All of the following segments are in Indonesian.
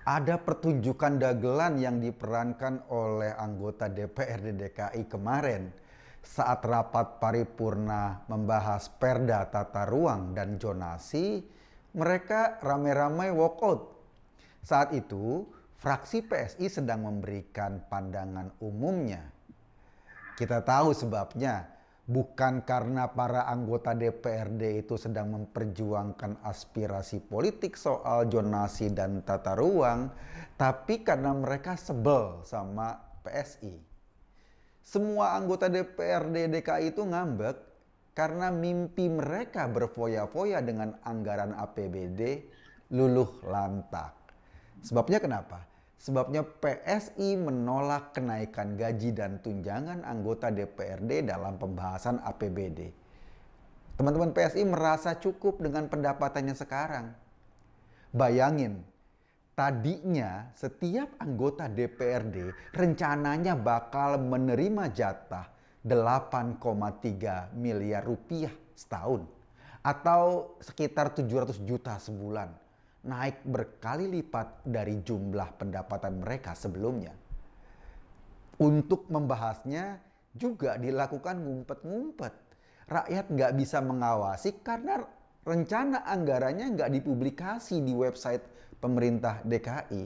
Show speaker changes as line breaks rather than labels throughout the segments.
Ada pertunjukan dagelan yang diperankan oleh anggota DPRD DKI kemarin saat rapat paripurna membahas Perda Tata Ruang dan Zonasi. Mereka ramai-ramai walkout. Saat itu, fraksi PSI sedang memberikan pandangan umumnya. Kita tahu sebabnya, bukan karena para anggota DPRD itu sedang memperjuangkan aspirasi politik soal zonasi dan tata ruang, tapi karena mereka sebel sama PSI. Semua anggota DPRD DKI itu ngambek karena mimpi mereka berfoya-foya dengan anggaran APBD luluh lantak. Sebabnya kenapa? Sebabnya PSI menolak kenaikan gaji dan tunjangan anggota DPRD dalam pembahasan APBD. Teman-teman PSI merasa cukup dengan pendapatannya sekarang. Bayangin, tadinya setiap anggota DPRD rencananya bakal menerima jatah 8,3 miliar rupiah setahun atau sekitar 700 juta sebulan. Naik berkali lipat dari jumlah pendapatan mereka sebelumnya. Untuk membahasnya juga dilakukan ngumpet-ngumpet. Rakyat nggak bisa mengawasi karena rencana anggarannya nggak dipublikasi di website pemerintah DKI.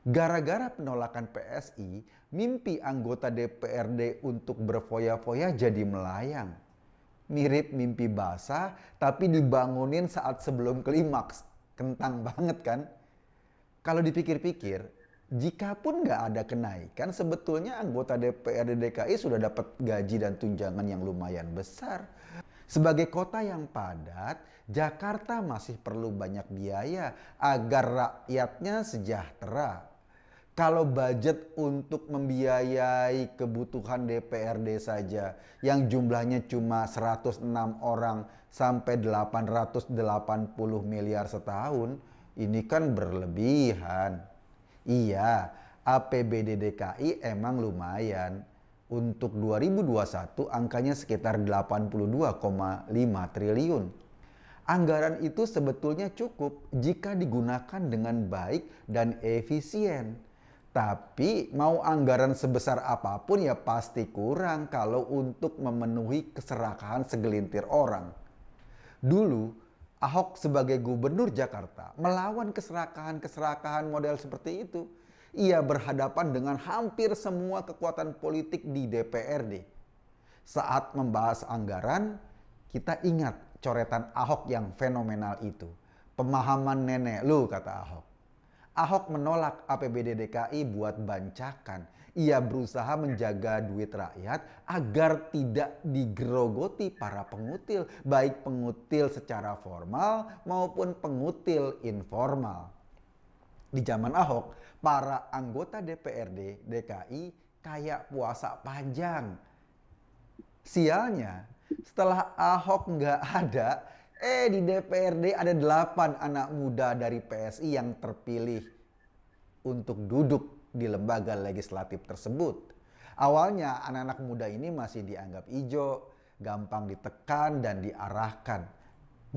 Gara-gara penolakan PSI, mimpi anggota DPRD untuk berfoya-foya jadi melayang. Mirip mimpi basah tapi dibangunin saat sebelum klimaks. Kentang banget kan? Kalau dipikir-pikir, jika pun nggak ada kenaikan, sebetulnya anggota DPRD DKI sudah dapat gaji dan tunjangan yang lumayan besar. Sebagai kota yang padat, Jakarta masih perlu banyak biaya agar rakyatnya sejahtera. Kalau budget untuk membiayai kebutuhan DPRD saja yang jumlahnya cuma 106 orang sampai 880 miliar setahun, ini kan berlebihan. Iya, APBD DKI emang lumayan. Untuk 2021 angkanya sekitar 82,5 triliun. Anggaran itu sebetulnya cukup jika digunakan dengan baik dan efisien. Tapi mau anggaran sebesar apapun ya pasti kurang kalau untuk memenuhi keserakahan segelintir orang. Dulu, Ahok sebagai gubernur Jakarta melawan keserakahan-keserakahan model seperti itu. Ia berhadapan dengan hampir semua kekuatan politik di DPRD. Saat membahas anggaran, kita ingat coretan Ahok yang fenomenal itu. Pemahaman nenek lu, kata Ahok. Ahok menolak APBD DKI buat bancakan. Ia berusaha menjaga duit rakyat agar tidak digerogoti para pengutil, baik pengutil secara formal maupun pengutil informal. Di zaman Ahok, para anggota DPRD DKI kayak puasa panjang. Sialnya, setelah Ahok nggak ada, di DPRD ada 8 anak muda dari PSI yang terpilih untuk duduk di lembaga legislatif tersebut. Awalnya anak-anak muda ini masih dianggap ijo, gampang ditekan dan diarahkan.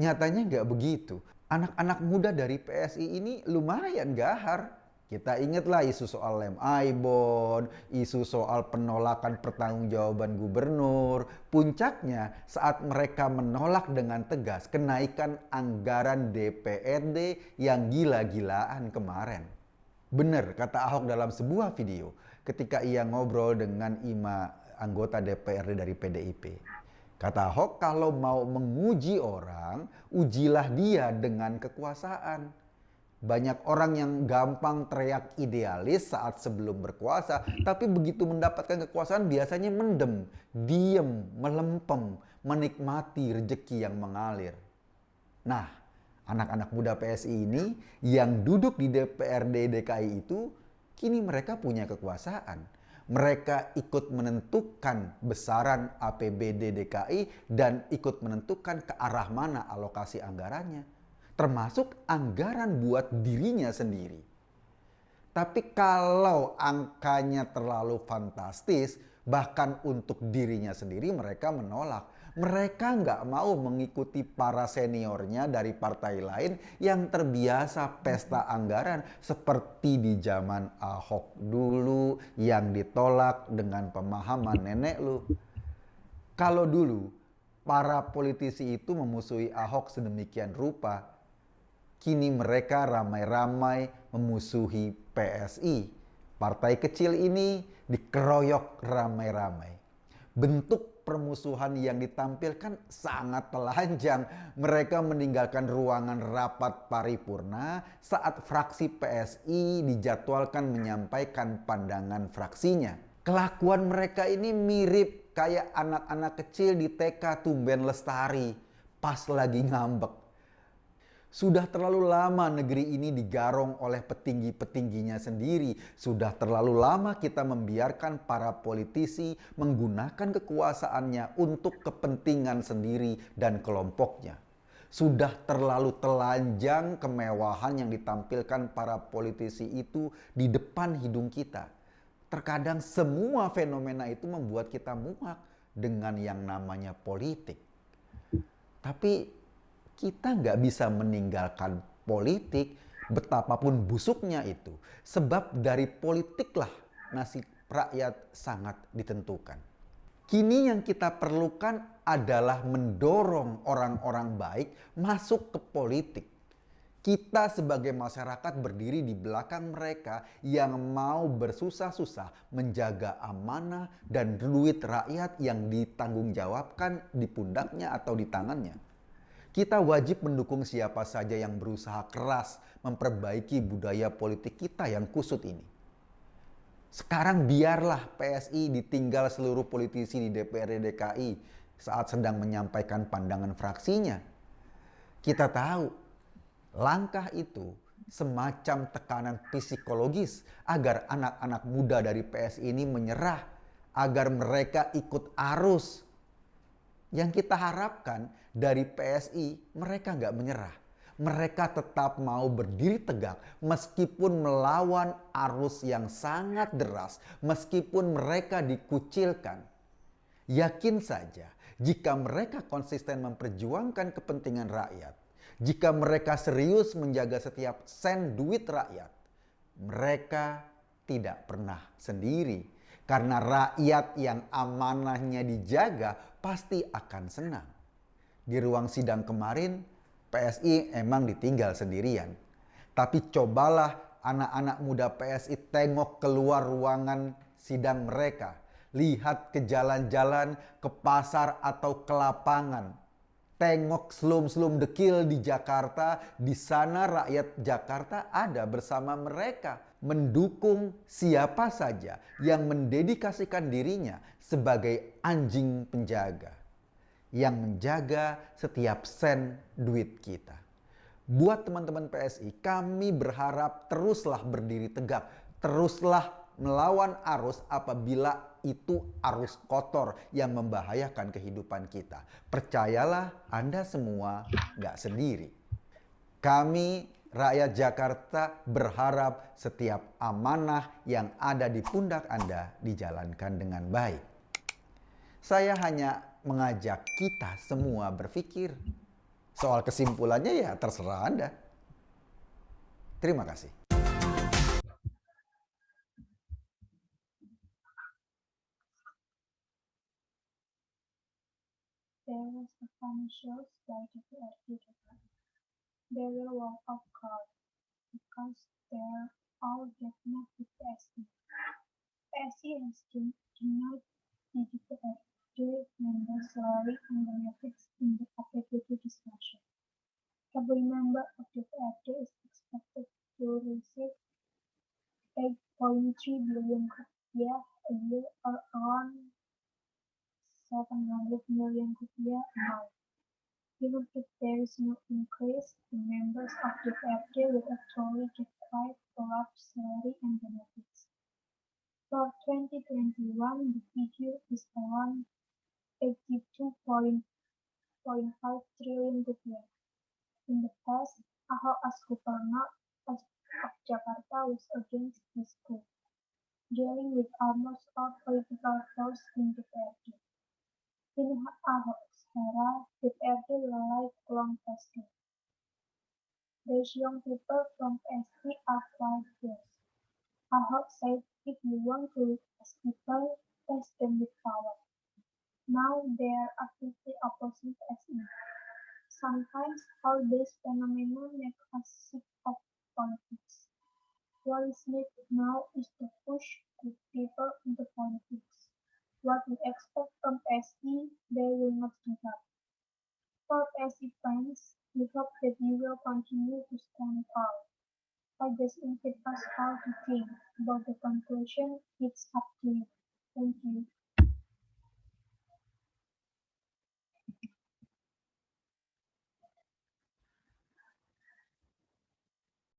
Nyatanya nggak begitu. Anak-anak muda dari PSI ini lumayan gahar. Kita ingatlah isu soal lem Aibon, isu soal penolakan pertanggungjawaban gubernur. Puncaknya saat mereka menolak dengan tegas kenaikan anggaran DPRD yang gila-gilaan kemarin. Benar kata Ahok dalam sebuah video ketika ia ngobrol dengan 5 anggota DPRD dari PDIP. Kata Ahok, kalau mau menguji orang, ujilah dia dengan kekuasaan. Banyak orang yang gampang teriak idealis saat sebelum berkuasa, tapi begitu mendapatkan kekuasaan biasanya mendem, diem, melempem, menikmati rejeki yang mengalir. Nah, anak-anak muda PSI ini yang duduk di DPRD DKI itu, kini mereka punya kekuasaan. Mereka ikut menentukan besaran APBD DKI dan ikut menentukan ke arah mana alokasi anggarannya. Termasuk anggaran buat dirinya sendiri. Tapi kalau angkanya terlalu fantastis, bahkan untuk dirinya sendiri mereka menolak. Mereka nggak mau mengikuti para seniornya dari partai lain yang terbiasa pesta anggaran seperti di zaman Ahok dulu yang ditolak dengan pemahaman nenek lu. Kalau dulu para politisi itu memusuhi Ahok sedemikian rupa, kini mereka ramai-ramai memusuhi PSI. Partai kecil ini dikeroyok ramai-ramai. Bentuk permusuhan yang ditampilkan sangat telanjang. Mereka meninggalkan ruangan rapat paripurna saat fraksi PSI dijadwalkan menyampaikan pandangan fraksinya. Kelakuan mereka ini mirip kayak anak-anak kecil di TK Tumben Lestari pas lagi ngambek. Sudah terlalu lama negeri ini digarong oleh petinggi-petingginya sendiri. Sudah terlalu lama kita membiarkan para politisi menggunakan kekuasaannya untuk kepentingan sendiri dan kelompoknya. Sudah terlalu telanjang kemewahan yang ditampilkan para politisi itu di depan hidung kita. Terkadang semua fenomena itu membuat kita muak dengan yang namanya politik. Tapi kita nggak bisa meninggalkan politik betapapun busuknya itu. Sebab dari politiklah nasib rakyat sangat ditentukan. Kini yang kita perlukan adalah mendorong orang-orang baik masuk ke politik. Kita sebagai masyarakat berdiri di belakang mereka yang mau bersusah-susah menjaga amanah dan duit rakyat yang ditanggungjawabkan di pundaknya atau di tangannya. Kita wajib mendukung siapa saja yang berusaha keras memperbaiki budaya politik kita yang kusut ini. Sekarang biarlah PSI ditinggal seluruh politisi di DPRD DKI saat sedang menyampaikan pandangan fraksinya. Kita tahu langkah itu semacam tekanan psikologis agar anak-anak muda dari PSI ini menyerah, agar mereka ikut arus. Yang kita harapkan dari PSI, mereka nggak menyerah. Mereka tetap mau berdiri tegak meskipun melawan arus yang sangat deras, meskipun mereka dikucilkan. Yakin saja, jika mereka konsisten memperjuangkan kepentingan rakyat, jika mereka serius menjaga setiap sen duit rakyat, mereka tidak pernah sendiri. Karena rakyat yang amanahnya dijaga pasti akan senang. Di ruang sidang kemarin, PSI emang ditinggal sendirian. Tapi cobalah anak-anak muda PSI tengok keluar ruangan sidang mereka. Lihat ke jalan-jalan, ke pasar atau ke lapangan. Tengok slum-slum dekil di Jakarta, di sana rakyat Jakarta ada bersama mereka. Mendukung siapa saja yang mendedikasikan dirinya sebagai anjing penjaga. Yang menjaga setiap sen duit kita. Buat teman-teman PSI, kami berharap teruslah berdiri tegak. Teruslah melawan arus apabila itu arus kotor yang membahayakan kehidupan kita. Percayalah, Anda semua gak sendiri. Kami rakyat Jakarta berharap setiap amanah yang ada di pundak Anda dijalankan dengan baik. Saya hanya mengajak kita semua berpikir. Soal kesimpulannya ya terserah Anda. Terima kasih.
There was a funny show by DPRD Japan. They will walk off crowd because they're all getting up with PSI. PSI has denied the DPRD members' salary and benefits in the FAQT discussion. Every member of the DPRD is expected to receive 8.3 billion rupiah a year or around 700 million rupiah a month. Even if there is no increase, the members of the DPRD will actually get quite a large salary and benefits. For 2021, the figure is around 82.5 trillion rupiah. In the past, Ahok as governor of Jakarta was against this coup, dealing with almost all political force in the DPRD. In Ahok's era, DPRD lifelong testing. These young people from SD are quite fierce. Ahok said if you want to test people, test them with power. Now they are actively opposing SE. Sometimes all these phenomena make us sick of politics. What is needed now is to push good people into politics. What we expect from SE, they will not give up. For SE fans, we hope that you will continue to stand tall. I just invite us all to think about the conclusion. It's up to you. Thank you.